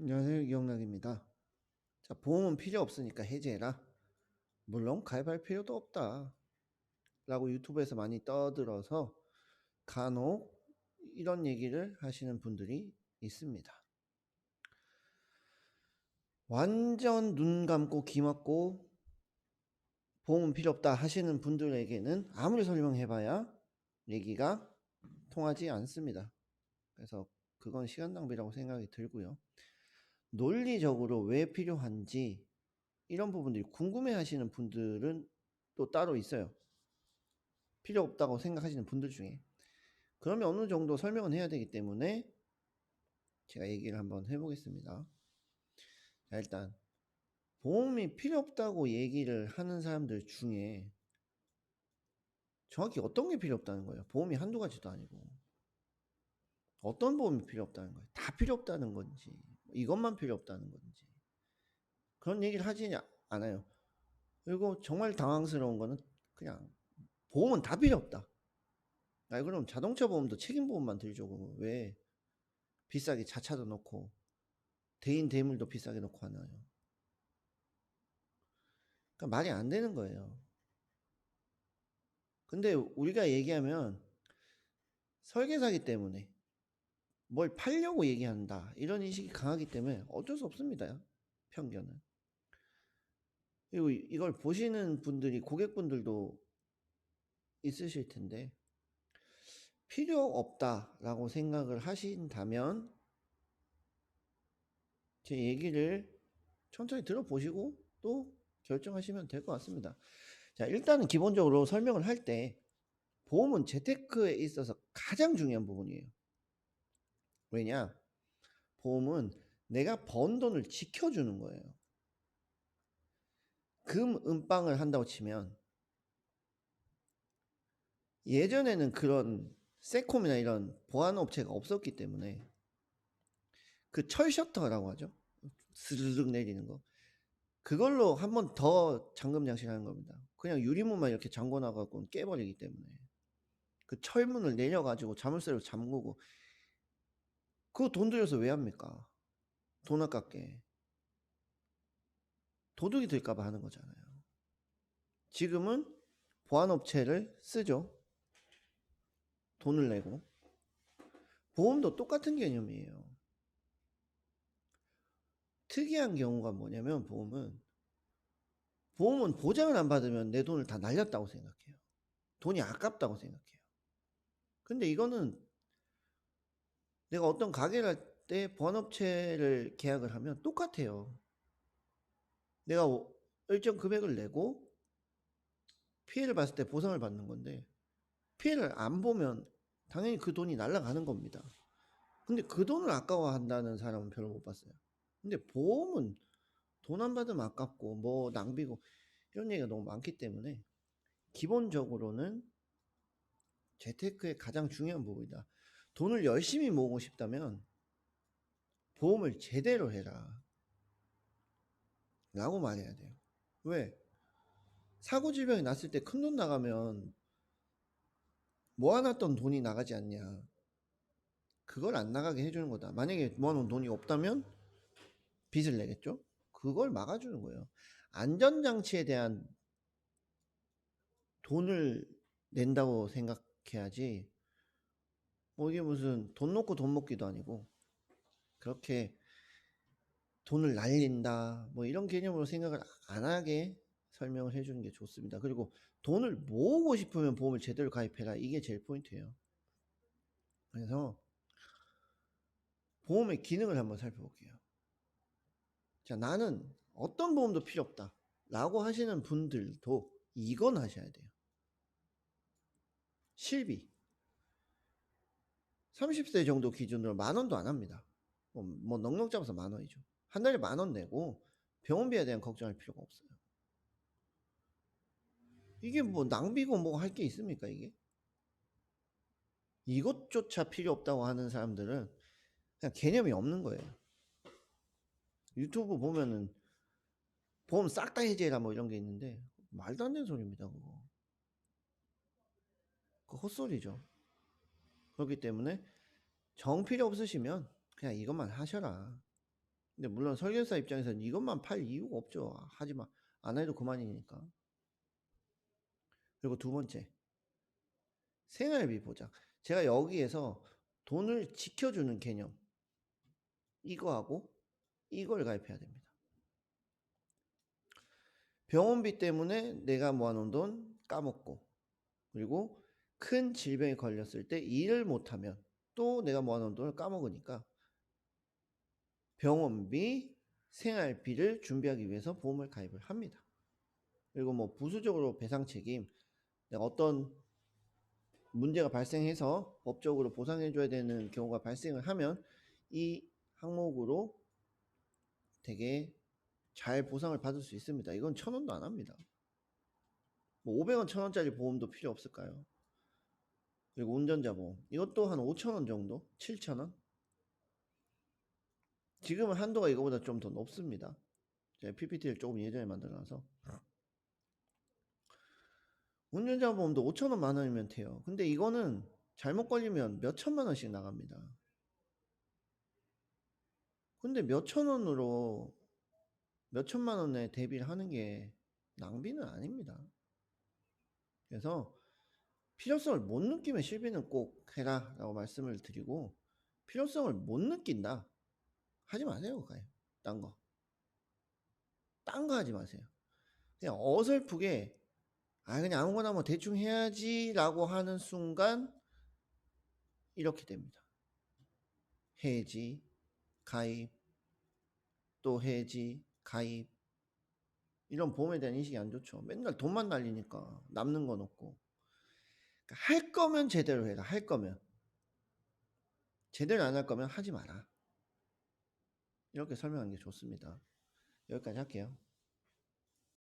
안녕하세요. 이영락입니다. 자, 보험은 필요 없으니까 해지해라. 물론 가입할 필요도 없다. 라고 유튜브에서 많이 떠들어서 간혹 이런 얘기를 하시는 분들이 있습니다. 완전 눈 감고 귀 막고 보험은 필요 없다 하시는 분들에게는 아무리 설명해봐야 얘기가 통하지 않습니다. 그래서 그건 시간 낭비라고 생각이 들고요. 논리적으로 왜 필요한지 이런 부분들이 궁금해 하시는 분들은 또 따로 있어요. 필요 없다고 생각하시는 분들 중에. 그러면 어느 정도 설명은 해야 되기 때문에 제가 얘기를 한번 해보겠습니다. 자, 일단 보험이 필요 없다고 얘기를 하는 사람들 중에 정확히 어떤 게 필요 없다는 거예요? 보험이 한두 가지도 아니고. 어떤 보험이 필요 없다는 거예요? 다 필요 없다는 건지, 이것만 필요 없다는 건지. 그런 얘기를 하지 않아요. 그리고 정말 당황스러운 거는 그냥 보험은 다 필요 없다. 아, 그럼 자동차 보험도 책임보험만 들죠. 왜 비싸게 자차도 넣고 대인 대물도 비싸게 넣고 하나요? 그러니까 말이 안 되는 거예요. 근데 우리가 얘기하면 설계사기 때문에 뭘 팔려고 얘기한다 이런 인식이 강하기 때문에 어쩔 수 없습니다. 편견은. 그리고 이걸 보시는 분들이 고객분들도 있으실 텐데 필요 없다라고 생각을 하신다면 제 얘기를 천천히 들어보시고 또 결정하시면 될 것 같습니다. 자, 일단은 기본적으로 설명을 할 때 보험은 재테크에 있어서 가장 중요한 부분이에요. 왜냐? 보험은 내가 번 돈을 지켜주는 거예요. 금, 은빵을 한다고 치면 예전에는 그런 세콤이나 이런 보안업체가 없었기 때문에 그 철 셔터라고 하죠. 스르륵 내리는 거. 그걸로 한 번 더 잠금 장치를 하는 겁니다. 그냥 유리문만 이렇게 잠궈 놔갖고 깨버리기 때문에 그 철문을 내려가지고 자물쇠로 잠그고 그거 돈 들여서 왜 합니까? 돈 아깝게 도둑이 될까봐 하는 거잖아요. 지금은 보안업체를 쓰죠. 돈을 내고. 보험도 똑같은 개념이에요. 특이한 경우가 뭐냐면 보험은 보장을 안 받으면 내 돈을 다 날렸다고 생각해요. 돈이 아깝다고 생각해요. 근데 이거는 내가 어떤 가게를 할 때 보안업체를 계약을 하면 똑같아요. 내가 일정 금액을 내고 피해를 봤을 때 보상을 받는 건데 피해를 안 보면 당연히 그 돈이 날아가는 겁니다. 근데 그 돈을 아까워한다는 사람은 별로 못 봤어요. 근데 보험은 돈 안 받으면 아깝고 뭐 낭비고 이런 얘기가 너무 많기 때문에 기본적으로는 재테크의 가장 중요한 부분이다. 돈을 열심히 모으고 싶다면 보험을 제대로 해라 라고 말해야 돼요. 왜? 사고질병이 났을 때 큰돈 나가면 모아놨던 돈이 나가지 않냐. 그걸 안 나가게 해주는 거다. 만약에 모아놓은 돈이 없다면 빚을 내겠죠. 그걸 막아주는 거예요. 안전장치에 대한 돈을 낸다고 생각해야지 뭐 이게 무슨 돈 놓고 돈 먹기도 아니고 그렇게 돈을 날린다 뭐 이런 개념으로 생각을 안 하게 설명을 해주는 게 좋습니다. 그리고 돈을 모으고 싶으면 보험을 제대로 가입해라. 이게 제일 포인트예요. 그래서 보험의 기능을 한번 살펴볼게요. 자, 나는 어떤 보험도 필요 없다 라고 하시는 분들도 이건 하셔야 돼요. 실비 30세 정도 기준으로 10,000원도 안 합니다. 뭐 넉넉 잡아서 10,000원이죠. 한 달에 10,000원 내고 병원비에 대한 걱정할 필요가 없어요. 이게 뭐 낭비고 뭐 할 게 있습니까 이게? 이것조차 필요 없다고 하는 사람들은 그냥 개념이 없는 거예요. 유튜브 보면은 보험 싹 다 해지해라 뭐 이런 게 있는데 말도 안 되는 소리입니다 그거. 그거 헛소리죠. 그렇기 때문에 정 필요 없으시면 그냥 이것만 하셔라. 근데 물론 설계사 입장에서는 이것만 팔 이유가 없죠. 하지 마. 안 해도 그만이니까. 그리고 두 번째, 생활비 보장. 제가 여기에서 돈을 지켜주는 개념. 이거하고 이걸 가입해야 됩니다. 병원비 때문에 내가 모아놓은 돈 까먹고, 그리고 큰 질병에 걸렸을 때 일을 못하면 또 내가 모아놓은 돈을 까먹으니까 병원비, 생활비를 준비하기 위해서 보험을 가입을 합니다. 그리고 뭐 부수적으로 배상 책임, 내가 어떤 문제가 발생해서 법적으로 보상해줘야 되는 경우가 발생을 하면 이 항목으로 되게 잘 보상을 받을 수 있습니다. 이건 1,000원도 안 합니다. 뭐 500원, 1,000원짜리 보험도 필요 없을까요? 그리고 운전자 보험. 이것도 한 5,000원 정도? 7,000원? 지금은 한도가 이거보다 좀 더 높습니다. 제가 PPT를 조금 예전에 만들어놔서. 운전자 보험도 5,000원, 10,000원이면 돼요. 근데 이거는 잘못 걸리면 몇 천만 원씩 나갑니다. 근데 몇 천원으로 몇 천만 원에 대비를 하는 게 낭비는 아닙니다. 그래서 필요성을 못 느끼면 실비는 꼭 해라 라고 말씀을 드리고, 필요성을 못 느낀다 하지 마세요. 딴 거 하지 마세요. 그냥 어설프게 그냥 아무거나 뭐 대충 해야지 라고 하는 순간 이렇게 됩니다. 해지, 가입, 또 해지, 가입. 이런 보험에 대한 인식이 안 좋죠. 맨날 돈만 날리니까 남는 건 없고. 그러니까 할 거면 제대로 해라. 할 거면. 제대로 안 할 거면 하지 마라. 이렇게 설명하는 게 좋습니다. 여기까지 할게요.